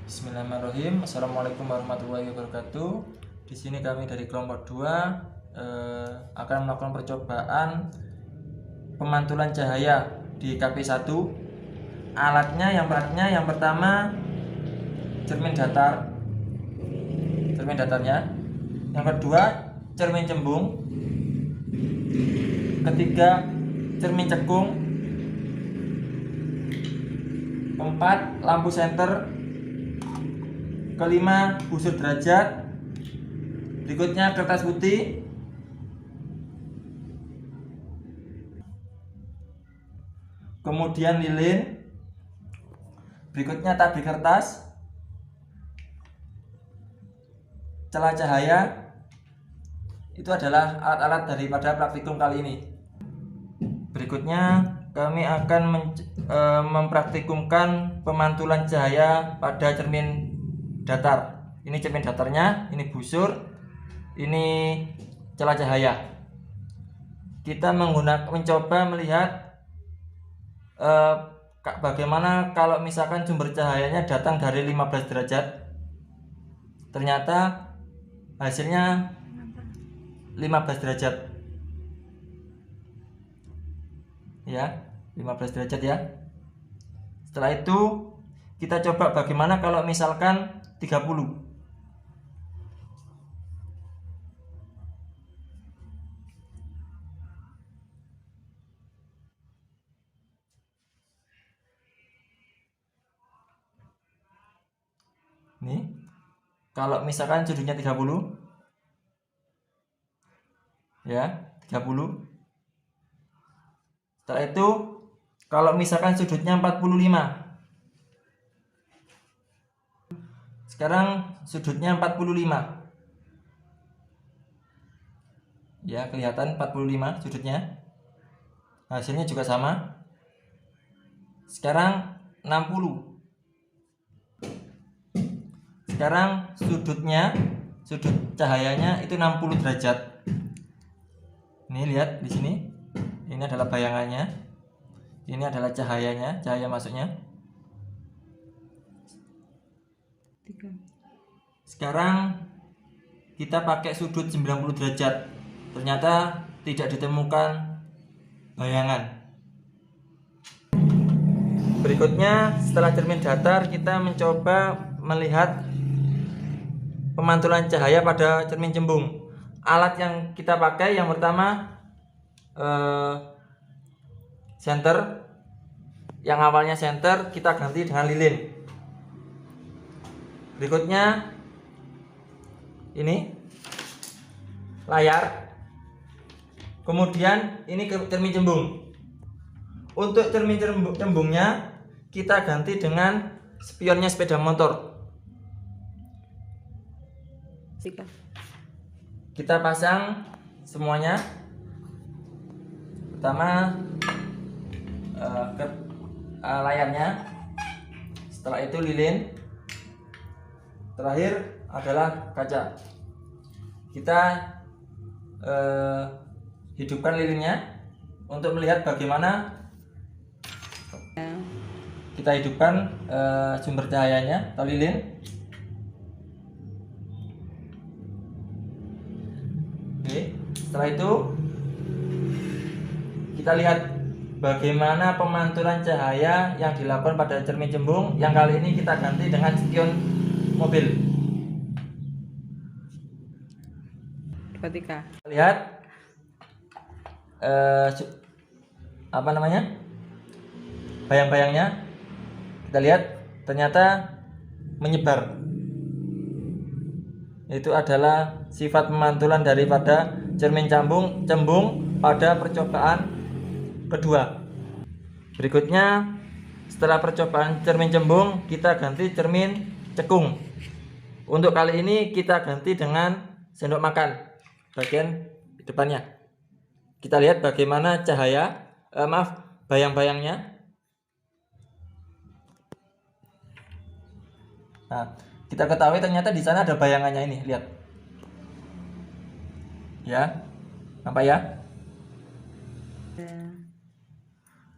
Bismillahirrahmanirrahim. Assalamualaikum warahmatullahi wabarakatuh. Di sini kami dari kelompok 2 akan melakukan percobaan pemantulan cahaya di KP1. Alatnya yang pertama cermin datarnya. Yang kedua cermin cembung. Ketiga cermin cekung. Keempat lampu senter. Kelima busur derajat. Berikutnya kertas putih. Kemudian lilin. Berikutnya tabir kertas. Celah cahaya. Itu adalah alat-alat daripada praktikum kali ini. Berikutnya kami akan mempraktikumkan pemantulan cahaya pada cermin datar. Ini cermin datarnya, ini busur, ini celah cahaya. Kita mencoba melihat bagaimana kalau misalkan sumber cahayanya datang dari 15 derajat. Ternyata hasilnya 15 derajat. Ya, 15 derajat ya. Setelah itu kita coba bagaimana kalau misalkan 30. Nih, kalau misalkan sudutnya 30, ya, 30. Setelah itu kalau misalkan sudutnya 45. Sekarang sudutnya 45. Ya, kelihatan 45 sudutnya. Hasilnya juga sama. Sekarang 60. Sekarang sudut cahayanya itu 60 derajat. Ini lihat di sini. Ini adalah bayangannya. Ini adalah cahayanya, cahaya masuknya. Sekarang kita pakai sudut 90 derajat. Ternyata tidak ditemukan bayangan. Berikutnya setelah cermin datar kita mencoba melihat pemantulan cahaya pada cermin cembung. Alat yang kita pakai yang pertama senter. Yang awalnya senter kita ganti dengan lilin. Berikutnya ini layar. Kemudian ini cermin cembung. Untuk cermin cembungnya kita ganti dengan spionnya sepeda motor. Kita pasang semuanya. Pertama layarnya, setelah itu lilin, terakhir adalah kaca. Kita hidupkan lilinnya untuk melihat bagaimana. Kita hidupkan sumber cahayanya atau lilin. Oke, setelah itu kita lihat bagaimana pemantulan cahaya yang dilakukan pada cermin cembung. Yang kali ini kita ganti dengan spion mobil. Ketika Lihat bayang-bayangnya. Kita lihat ternyata menyebar. Itu adalah sifat pemantulan daripada cermin cembung pada percobaan kedua. Berikutnya setelah percobaan cermin cembung kita ganti cermin cekung. Untuk kali ini kita ganti dengan sendok makan bagian depannya. Kita lihat bagaimana bayang-bayangnya. Nah, kita ketahui ternyata di sana ada bayangannya ini, lihat. Ya, nampak ya?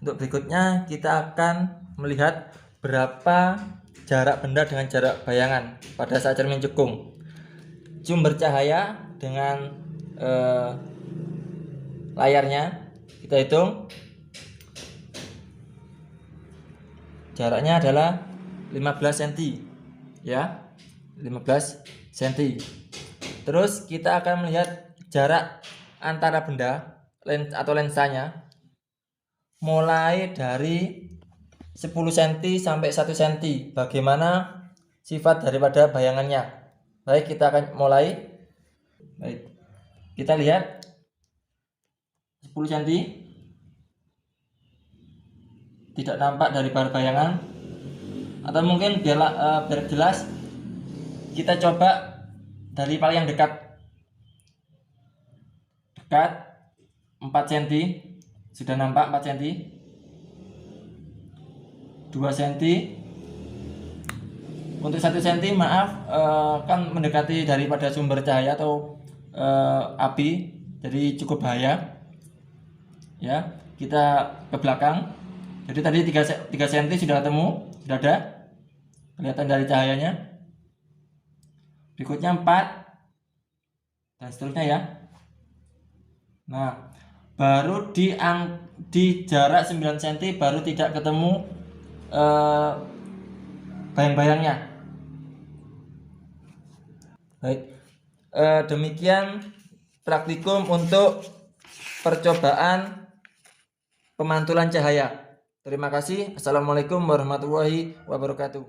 Untuk berikutnya kita akan melihat berapa jarak benda dengan jarak bayangan pada saat cermin cekung. Sumber cahaya dengan layarnya kita hitung jaraknya adalah 15 cm ya, 15 cm. Terus kita akan melihat jarak antara benda atau lensanya mulai dari 10 cm sampai 1 cm. Bagaimana sifat daripada bayangannya? Baik, kita akan mulai. Baik, kita lihat 10 cm tidak nampak dari bayangan, atau mungkin biar jelas kita coba dari paling yang dekat 4 cm. Sudah nampak 4 cm, 2 cm. Untuk 1 cm maaf, kan mendekati daripada sumber cahaya atau api, jadi cukup bahaya ya. Kita ke belakang, jadi tadi 3 cm sudah ketemu, sudah ada kelihatan dari cahayanya. Berikutnya 4 dan seterusnya ya. Nah, baru di jarak 9 cm baru tidak ketemu bayang-bayangnya. Baik, demikian praktikum untuk percobaan pemantulan cahaya. Terima kasih. Assalamualaikum warahmatullahi wabarakatuh.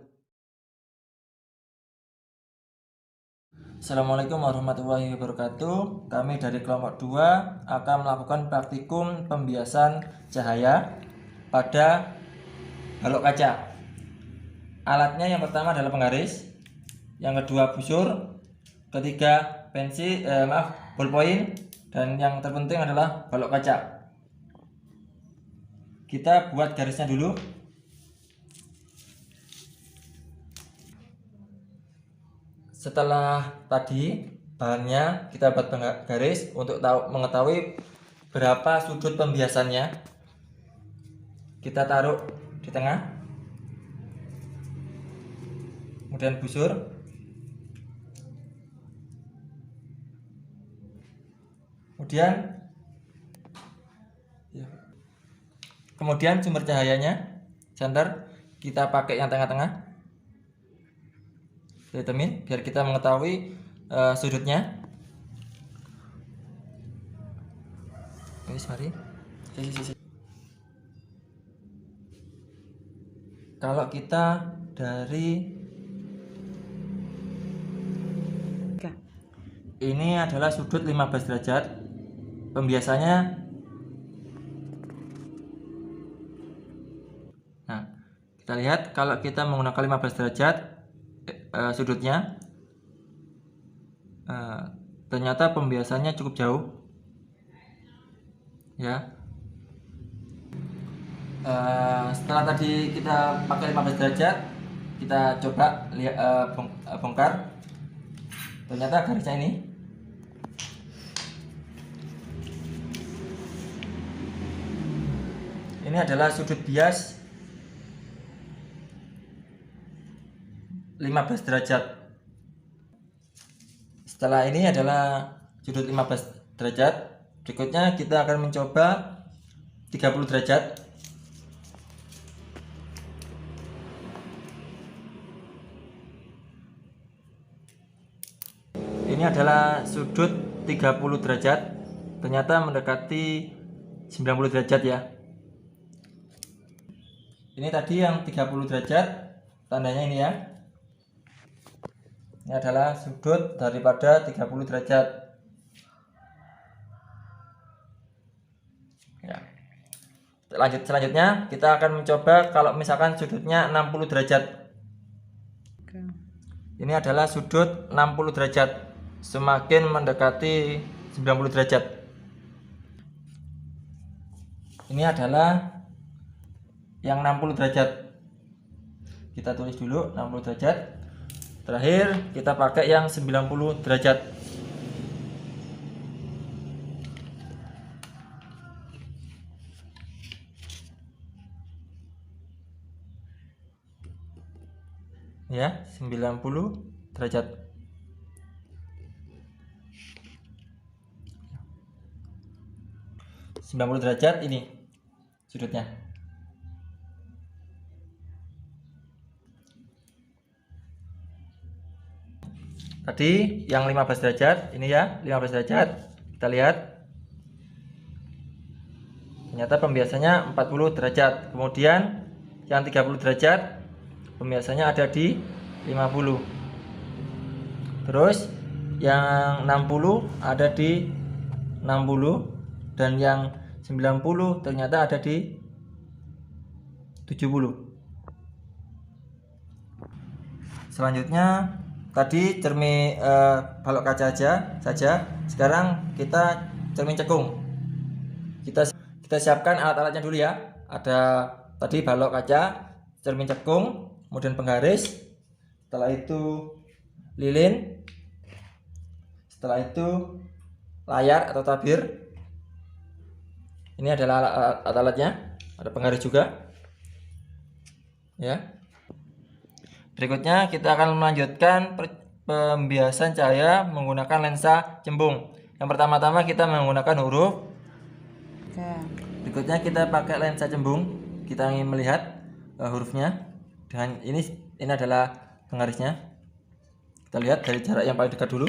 Assalamualaikum warahmatullahi wabarakatuh. Kami dari kelompok 2 akan melakukan praktikum pembiasan cahaya pada balok kaca. Alatnya yang pertama adalah penggaris, yang kedua busur, ketiga ballpoint, dan yang terpenting adalah balok kaca. Kita buat garisnya dulu. Setelah tadi bahannya kita buat garis untuk mengetahui berapa sudut pembiasannya. Kita taruh di tengah, kemudian busur, kemudian sumber cahayanya center kita pakai yang tengah-tengah. Vitamin biar kita mengetahui sudutnya. Mari. Kalau kita dari ini adalah sudut 15 derajat. Pembiasanya, nah kita lihat kalau kita menggunakan 15 derajat sudutnya, ternyata pembiasannya cukup jauh ya. Setelah tadi kita pakai 15 derajat, kita coba lihat, bongkar. Ternyata garisnya ini adalah sudut bias 15 derajat. Setelah ini adalah sudut 15 derajat. Berikutnya kita akan mencoba 30 derajat. Ini adalah sudut 30 derajat. Ternyata mendekati 90 derajat ya. Ini tadi yang 30 derajat, tandanya ini ya. Ini adalah sudut daripada 30 derajat. Ya. Selanjutnya kita akan mencoba kalau misalkan sudutnya 60 derajat. Ini adalah sudut 60 derajat, semakin mendekati 90 derajat. Ini adalah yang 60 derajat. Kita tulis dulu 60 derajat. Terakhir kita pakai yang 90 derajat. ya, 90 derajat. Ini sudutnya. Tadi yang 15 derajat, ini ya 15 derajat. Kita lihat. Ternyata pembiasannya 40 derajat. Kemudian yang 30 derajat pembiasannya ada di 50. Terus yang 60 ada di 60 dan yang 90 ternyata ada di 70. Selanjutnya tadi cermin balok kaca saja. Sekarang kita cermin cekung. Kita siapkan alat-alatnya dulu ya. Ada tadi balok kaca, cermin cekung, kemudian penggaris. Setelah itu lilin. Setelah itu layar atau tabir. Ini adalah alat-alatnya. Ada penggaris juga. Ya. Berikutnya kita akan melanjutkan pembiasan cahaya menggunakan lensa cembung. Yang pertama-tama kita menggunakan huruf. Berikutnya kita pakai lensa cembung. Kita ingin melihat hurufnya. Dan ini adalah penggarisnya. Kita lihat dari jarak yang paling dekat dulu.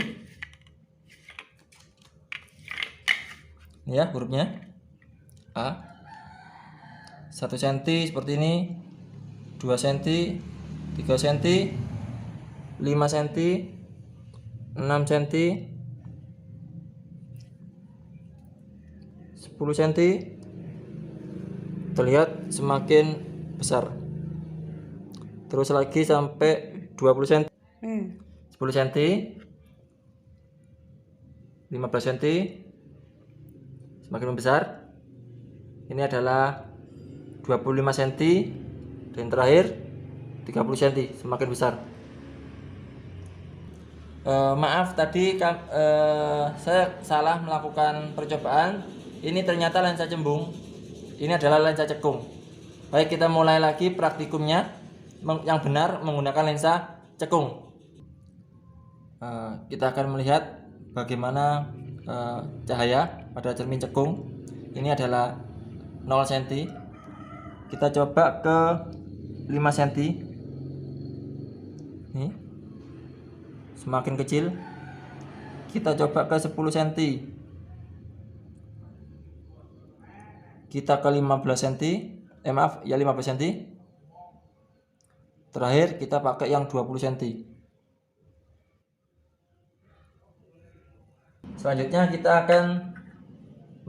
Ini ya hurufnya. A. 1 cm seperti ini. 2 cm. 3 cm, 5 cm, 6 cm, 10 cm. Terlihat semakin besar. Terus lagi sampai 20 cm, 10 cm, 15 cm, semakin membesar. Ini adalah 25 cm dan terakhir 30 cm, semakin besar. Maaf tadi saya salah melakukan percobaan. Ini ternyata lensa cembung. Ini adalah lensa cekung. Baik, kita mulai lagi praktikumnya yang benar menggunakan lensa cekung. Kita akan melihat bagaimana cahaya pada cermin cekung. Ini adalah 0 cm. Kita coba ke 5 cm. Ini semakin kecil. Kita coba ke 10 cm. Kita ke 15 cm. Maaf, ya 15 cm. Terakhir kita pakai yang 20 cm. Selanjutnya kita akan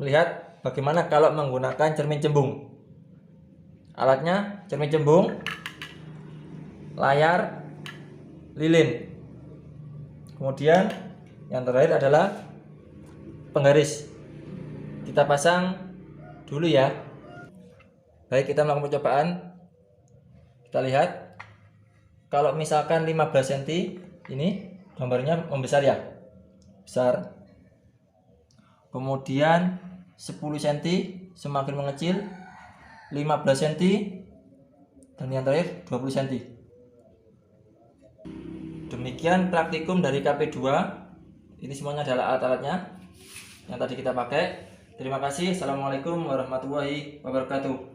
melihat bagaimana kalau menggunakan cermin cembung. Alatnya cermin cembung, layar, lilin. Kemudian yang terakhir adalah penggaris. Kita pasang dulu ya. Baik, kita melakukan percobaan. Kita lihat. Kalau misalkan 15 cm, ini gambarnya membesar ya. Besar. Kemudian 10 cm semakin mengecil. 15 cm dan yang terakhir 20 cm. Demikian praktikum dari KP2. Ini semuanya adalah alat-alatnya yang tadi kita pakai. Terima kasih. Assalamualaikum warahmatullahi wabarakatuh.